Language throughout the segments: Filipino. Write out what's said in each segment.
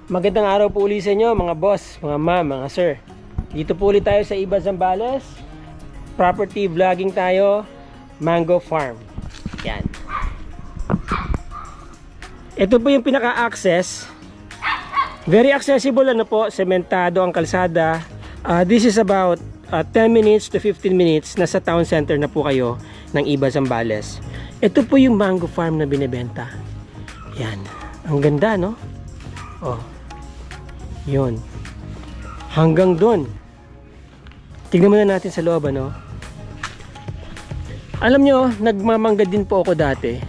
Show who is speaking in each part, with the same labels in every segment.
Speaker 1: Magandang araw po ulit sa inyo mga boss, mga ma'am, mga sir. Dito po ulit tayo sa Iba Zambales. Property vlogging tayo, Mango Farm. Yan. Ito po yung pinaka-access. Very accessible ano po, sementado ang kalsada. This is about 10 minutes to 15 minutes. Nasa town center na po kayo ng Iba Zambales. Ito po yung Mango Farm na binebenta. Yan. Ang ganda, no? Oh. Yun. Hanggang doon. Tignan muna natin sa loob, ano? Alam nyo, nagmamangga din po ako dati.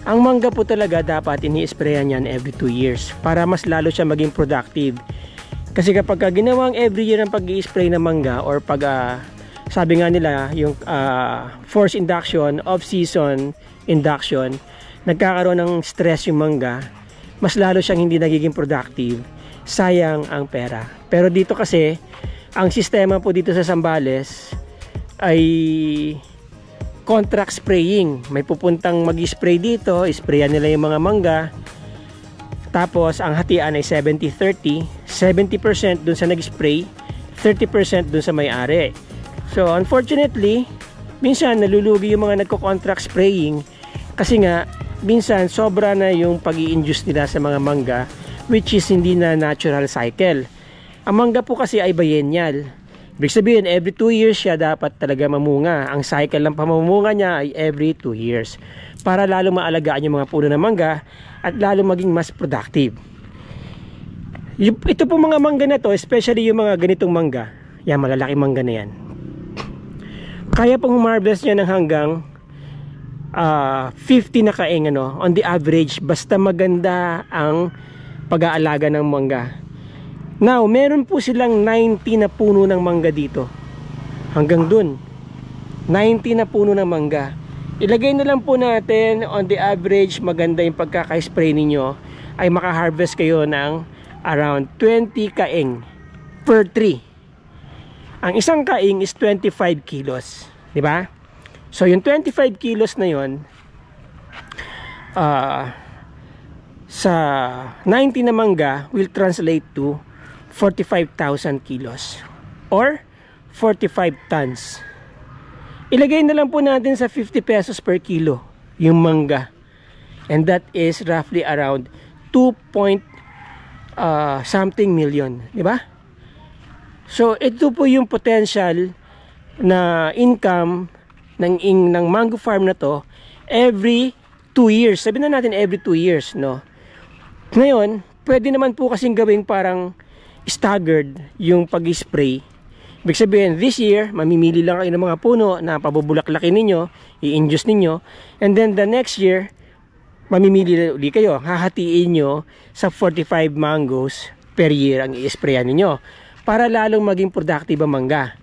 Speaker 1: Ang mangga po talaga dapat ini-sprayan yan every 2 years para mas lalo siya maging productive. Kasi kapag ginawang every year ang pag-i-spray ng mangga or pag sabi nga nila yung force induction, off-season induction, nagkakaroon ng stress yung mangga, mas lalo siyang hindi nagiging productive. Sayang ang pera. Pero dito kasi ang sistema po dito sa Zambales ay contract spraying. May pupuntang mag-spray dito, sprayan nila yung mga mangga. Tapos ang hatian ay 70-30, 70% dun sa nag-spray, 30% dun sa may-ari. So unfortunately, minsan nalulugi yung mga nagko-contract spraying kasi nga minsan sobra na yung pag-i-induce nila sa mga mangga, which is hindi na natural cycle. Ang mangga po kasi ay biennial. Ibig sabihin, every 2 years siya dapat talaga mamunga. Ang cycle ng pamamunga niya ay every 2 years. Para lalo maalagaan yung mga puno ng mangga at lalo maging mas productive. Ito po mga mangga na to, especially yung mga ganitong mangga. Yan, malalaki mangga na yan. Kaya pong humarvest niya ng hanggang 50 na kaeng on the average, basta maganda ang pag-aalaga ng mangga. Now, meron po silang 90 na puno ng mangga dito. Hanggang dun 90 na puno ng mangga. Ilagay na lang po natin on the average, maganda yung pagkaka-spray ninyo, ay maka-harvest kayo ng around 20 kaeng per tree. Ang isang kaeng is 25 kilos, di ba? So yung 25 kilos na yon, sa 90 na mangga will translate to 45,000 kilos or 45 tons. Ilagay na lang po natin sa 50 pesos per kilo yung mangga, and that is roughly around 2 something million, di ba? So ito po yung potential na income ng mango farm na to every 2 years. Sabi na natin every 2 years, no? Ngayon, pwede naman po kasing gawing parang staggered yung pag-spray. Ibig sabihin, this year, mamimili lang kayo ng mga puno na pabubulaklakin ninyo, i-induce ninyo, and then the next year, mamimili ulit kayo, hahatiin nyo sa 45 mangoes per year ang i-sprayan ninyo para lalong maging productive ang mangga.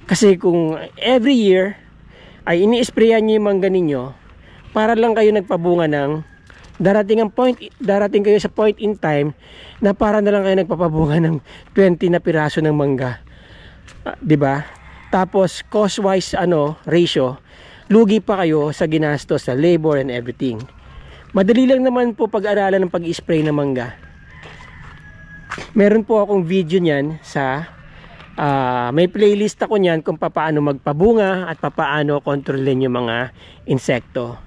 Speaker 1: Kasi kung every year ay ini-sprayan nyo yung mangga ninyo, para lang kayo nagpabunga ng darating kayo sa point in time na para na lang kayo nagpapabunga ng 20 na piraso ng mangga. 'Di ba? Tapos cost wise ratio, lugi pa kayo sa ginastos sa labor and everything. Madali lang naman po pag-aralan ng pag-spray ng mangga. Meron po akong video niyan sa may playlist ako niyan kung paano magpabunga at paano kontrolin yung mga insekto.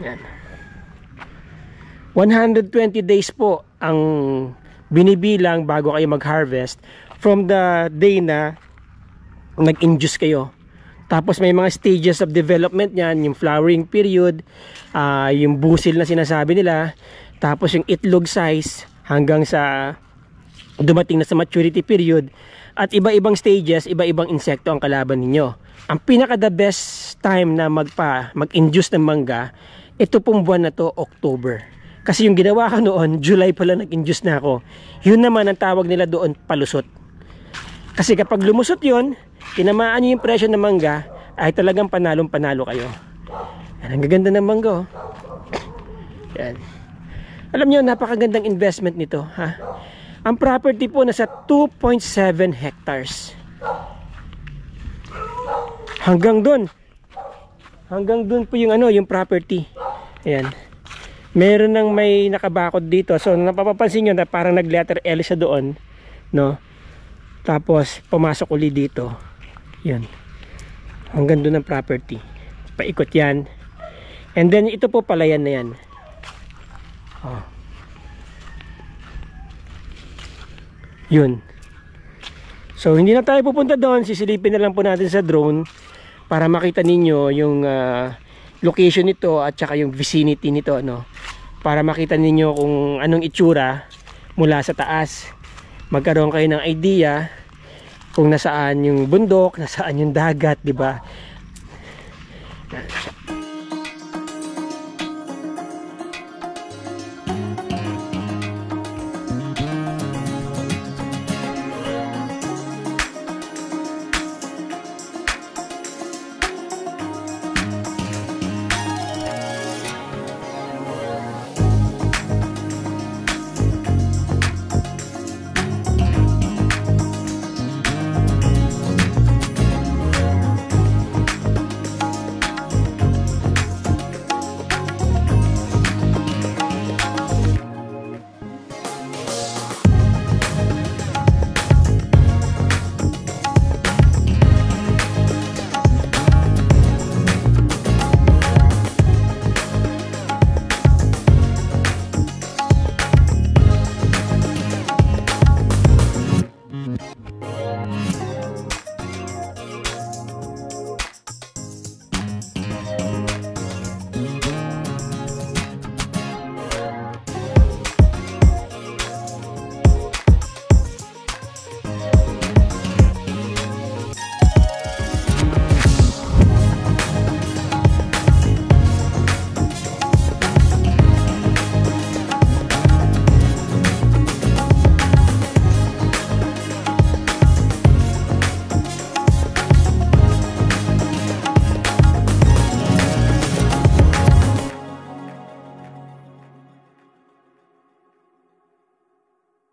Speaker 1: Yan. 120 days po ang binibilang bago kayo mag-harvest from the day na nag-induce kayo. Tapos may mga stages of development niyan, yung flowering period, yung busil na sinasabi nila, tapos yung itlog size hanggang sa dumating na sa maturity period, at iba-ibang stages, iba-ibang insekto ang kalaban ninyo. Ang pinaka the best time na mag-induce ng mangga, ito pong buwan na to, October. Kasi yung ginawa ko noon, July pala nag-induce na ako. Yun naman ang tawag nila doon, palusot. Kasi kapag lumusot yun, tinamaan nyo yung presyo ng mangga, ay talagang panalong-panalo kayo. Yan, ang gaganda ng mangga, oh. Yan. Alam nyo, napakagandang investment nito, ha? Ang property po nasa 2.7 hectares. Hanggang doon po yung yung property. Ayan. Meron nang may nakabakod dito. So napapansin nyo na parang nag letter L siya doon, no? Tapos pumasok uli dito. Yun. Hanggang doon ang property. Paikot yan. And then ito po palayan na yan. Oh. Yun. So hindi na tayo pupunta doon. Sisilipin na lang po natin sa drone para makita ninyo yung location nito at saka yung vicinity nito, no? Para makita ninyo kung anong itsura mula sa taas. Magkaroon kayo ng idea kung nasaan yung bundok, nasaan yung dagat, di ba?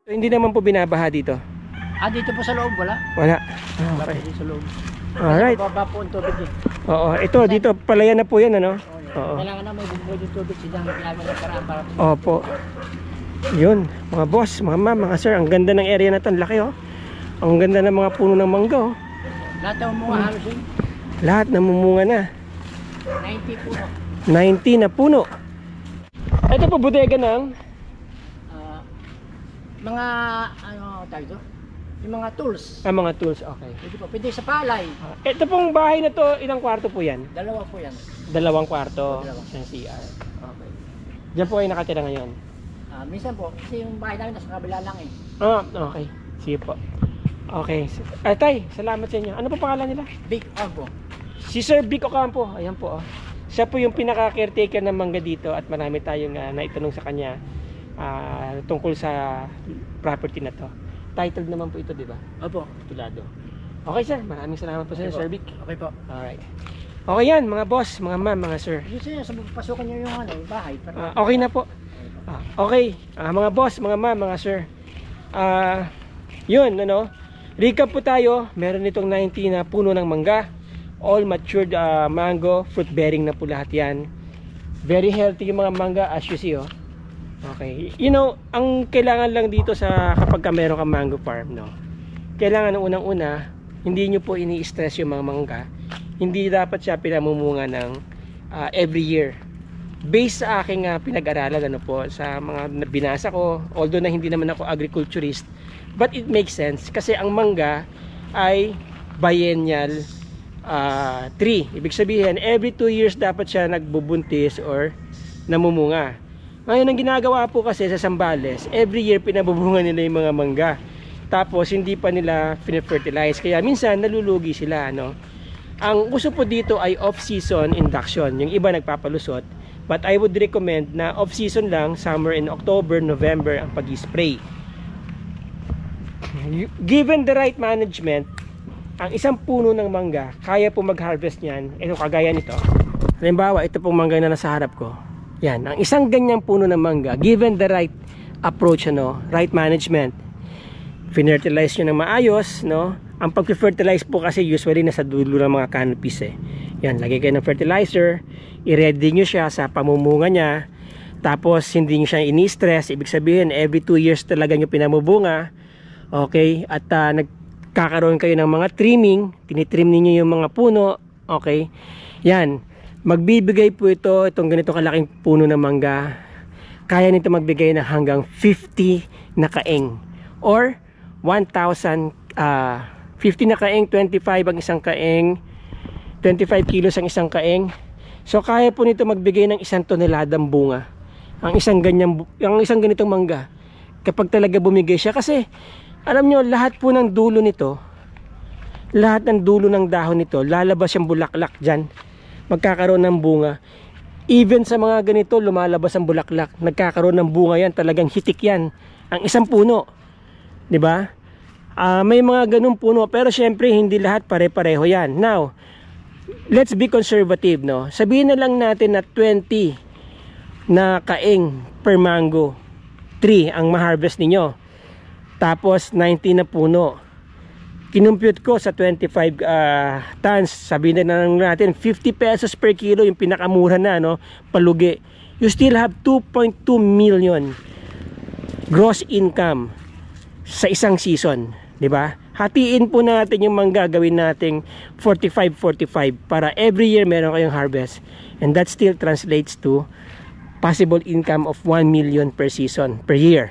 Speaker 1: So, hindi naman po binabaha dito.
Speaker 2: Dito po sa loob wala?
Speaker 1: Wala.
Speaker 2: Okay. Dito sa loob.
Speaker 1: Alright.
Speaker 2: Baba po ang tubig eh.
Speaker 1: Oo, ito dito palayan na po 'yan, ano? Oo.
Speaker 2: Kailangan na may bumbuhay yung tubig siya ng kailangan ng paraan para.
Speaker 1: Opo. 'Yun, mga boss, mga ma'am, mga sir, ang ganda ng area na 'to, ang laki oh. Ang ganda ng mga puno ng mangga oh.
Speaker 2: Lahat ng mga halos yun.
Speaker 1: Lahat namumunga na.
Speaker 2: 90 puno.
Speaker 1: 90 na puno. Ito po bodega ng
Speaker 2: Mga ano tayo to? Yung mga tools.
Speaker 1: mga tools, okay.
Speaker 2: Pwede po, pwede sa palay.
Speaker 1: Ito pong bahay na to, ilang kwarto po 'yan?
Speaker 2: Dalawa po yan.
Speaker 1: 2 kwarto, isang CR. Okay. Diyan po ay nakatira ngayon.
Speaker 2: Minsan po, kasi yung bahay namin nasa kabila lang eh.
Speaker 1: Okay. Sige po. Okay. Tay, salamat sa inyo. Ano po pangalan nila?
Speaker 2: Big po.
Speaker 1: Si Sir Vic Ocampo. Ayan po. Siya po yung pinaka-caretaker ng mangga dito at marami tayong naitanong sa kanya tungkol sa property na to. Titled naman po ito, di ba?
Speaker 2: Opo.
Speaker 1: Titulado. Okay sir, maraming salamat po sa inyo, Sir Vic.
Speaker 2: Okay po.
Speaker 1: Alright. Okay yan, mga boss, mga ma'am, mga sir.
Speaker 2: Yung siya, sa pasukan nyo yung ano, yung bahay.
Speaker 1: Okay na po. Okay, mga boss, mga ma'am, mga sir. Yun, ano, recap po tayo. Meron itong 90 na puno ng mangga. All matured mango, fruit bearing na po lahat yan. Very healthy yung mga mangga as you see, oh. Okay. You know, ang kailangan lang dito sa kapag ka meron kang mango farm, no? Kailangan ng unang-una, hindi nyo po ini-stress yung mga mangga. Hindi dapat siya pinamumunga ng every year. Based sa aking pinag-aralan, ano po, sa mga binasa ko, although na hindi naman ako agriculturist, but it makes sense kasi ang mangga ay biennial tree. Ibig sabihin, every 2 years dapat siya nagbubuntis or namumunga. Ngayon, ang ginagawa po kasi sa Zambales, every year pinabubunga nila yung mga mangga. Tapos, hindi pa nila fertilize. Kaya minsan, nalulugi sila, no? Ang uso po dito ay off-season induction. Yung iba nagpapalusot. But I would recommend na off-season lang, summer in October, November, ang pag-spray. Given the right management, ang isang puno ng mangga, kaya po mag-harvest niyan. Ito, kagaya nito. Halimbawa, ito pong mangga na nasa harap ko. Yan, ang isang ganyang puno ng mangga, given the right approach, ano, right management, fertilize nyo ng maayos, no? Ang pag-fertilize po kasi usually nasa dulo ng mga canopies eh. Yan, lagay kayo ng fertilizer, i-ready nyo siya sa pamumunga niya. Tapos hindi niyo siya ini-stress, ibig sabihin every 2 years talaga niyo pinamubunga. Okay? At nagkakaroon kayo ng mga trimming, tinitrim niyo yung mga puno. Okay? Yan. Magbibigay po itong ganito kalaking puno ng mangga. Kaya nito magbigay ng hanggang 50 na kaeng or 1,000 50 na kaeng, 25 ang isang kaeng, 25 kilos ang isang kaeng. So kaya po nito magbigay ng 1 toneladang bunga. Ang isang ganitong mangga kapag talaga bumigay siya, kasi alam nyo, lahat po ng dulo nito, lahat ng dulo ng dahon nito, lalabas yung bulaklak dyan, magkakaroon ng bunga. Even sa mga ganito, lumalabas ang bulaklak, nagkakaroon ng bunga yan, talagang hitik yan ang isang puno, di ba? May mga ganung puno, pero syempre hindi lahat pare-pareho yan. Now, let's be conservative, no? Sabihin na lang natin na 20 na kaeng per mango tree ang ma-harvest ninyo. Tapos 90 na puno. Kinumpute ko sa 25 tons, sabihin na lang natin 50 pesos per kilo yung pinakamura na, no? Palugi. You still have 2.2 million gross income sa isang season, 'di ba? Hatiin po natin yung mangga, gawin nating 45-45 para every year meron kayong harvest, and that still translates to possible income of 1 million per season, per year.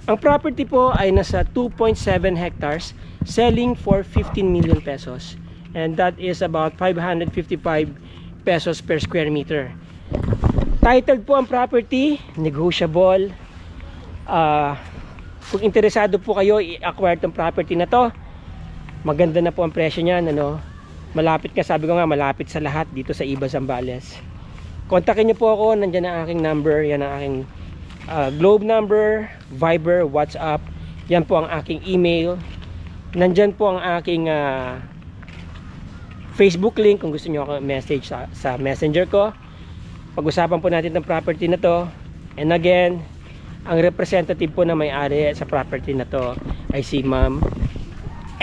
Speaker 1: Ang property po ay nasa 2.7 hectares, selling for 15 million pesos, and that is about 555 pesos per square meter. Titled po ang property, negotiable. Kung interesado po kayo i-acquire tong property na to, maganda na po ang presyo niyan, ano? Malapit ka, sabi ko nga, malapit sa lahat dito sa Iba, Zambales. Kontakin niyo po ako, nandiyan ang aking number, yan ang aking Globe number, Viber, WhatsApp, yan po ang aking email, nandyan po ang aking Facebook link kung gusto niyo ako message sa messenger ko. Pag-usapan po natin ng property na to. And again, ang representative po na may-ari sa property na to ay si Ma'am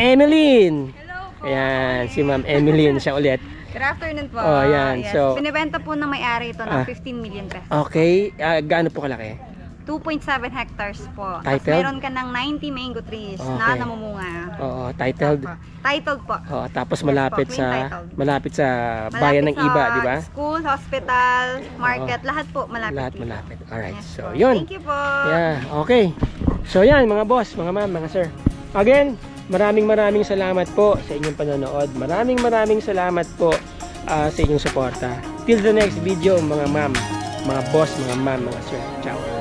Speaker 1: Emeline.
Speaker 3: Hello po.
Speaker 1: Ayan, si Ma'am Emeline siya ulit.
Speaker 3: Good afternoon po.
Speaker 1: Oh, yan.
Speaker 3: Yes.
Speaker 1: So,
Speaker 3: binibenta po ng may-ari ito ng 15 million pesos.
Speaker 1: Okay, gaano po kalaki?
Speaker 3: 2.7 hectares po.
Speaker 1: Titled?
Speaker 3: Tapos meron ka ng 90 mango trees na
Speaker 1: Okay.
Speaker 3: namumunga.
Speaker 1: Oo, titled.
Speaker 3: Titled po.
Speaker 1: Oo, tapos
Speaker 3: Yes
Speaker 1: malapit
Speaker 3: po,
Speaker 1: sa
Speaker 3: titled.
Speaker 1: malapit sa bayan ng
Speaker 3: Malapit
Speaker 1: Iba,
Speaker 3: sa
Speaker 1: di ba?
Speaker 3: School, hospital, market, lahat po malapit.
Speaker 1: Lahat
Speaker 3: dito.
Speaker 1: malapit. Alright,
Speaker 3: Yes
Speaker 1: so
Speaker 3: po.
Speaker 1: yun.
Speaker 3: Thank you po.
Speaker 1: Yeah, okay. So yan mga boss, mga ma'am, mga sir. Again, maraming salamat po sa inyong panonood. Maraming salamat po sa inyong suporta. Till the next video mga ma'am, mga boss, mga ma'am, mga sir. Ciao.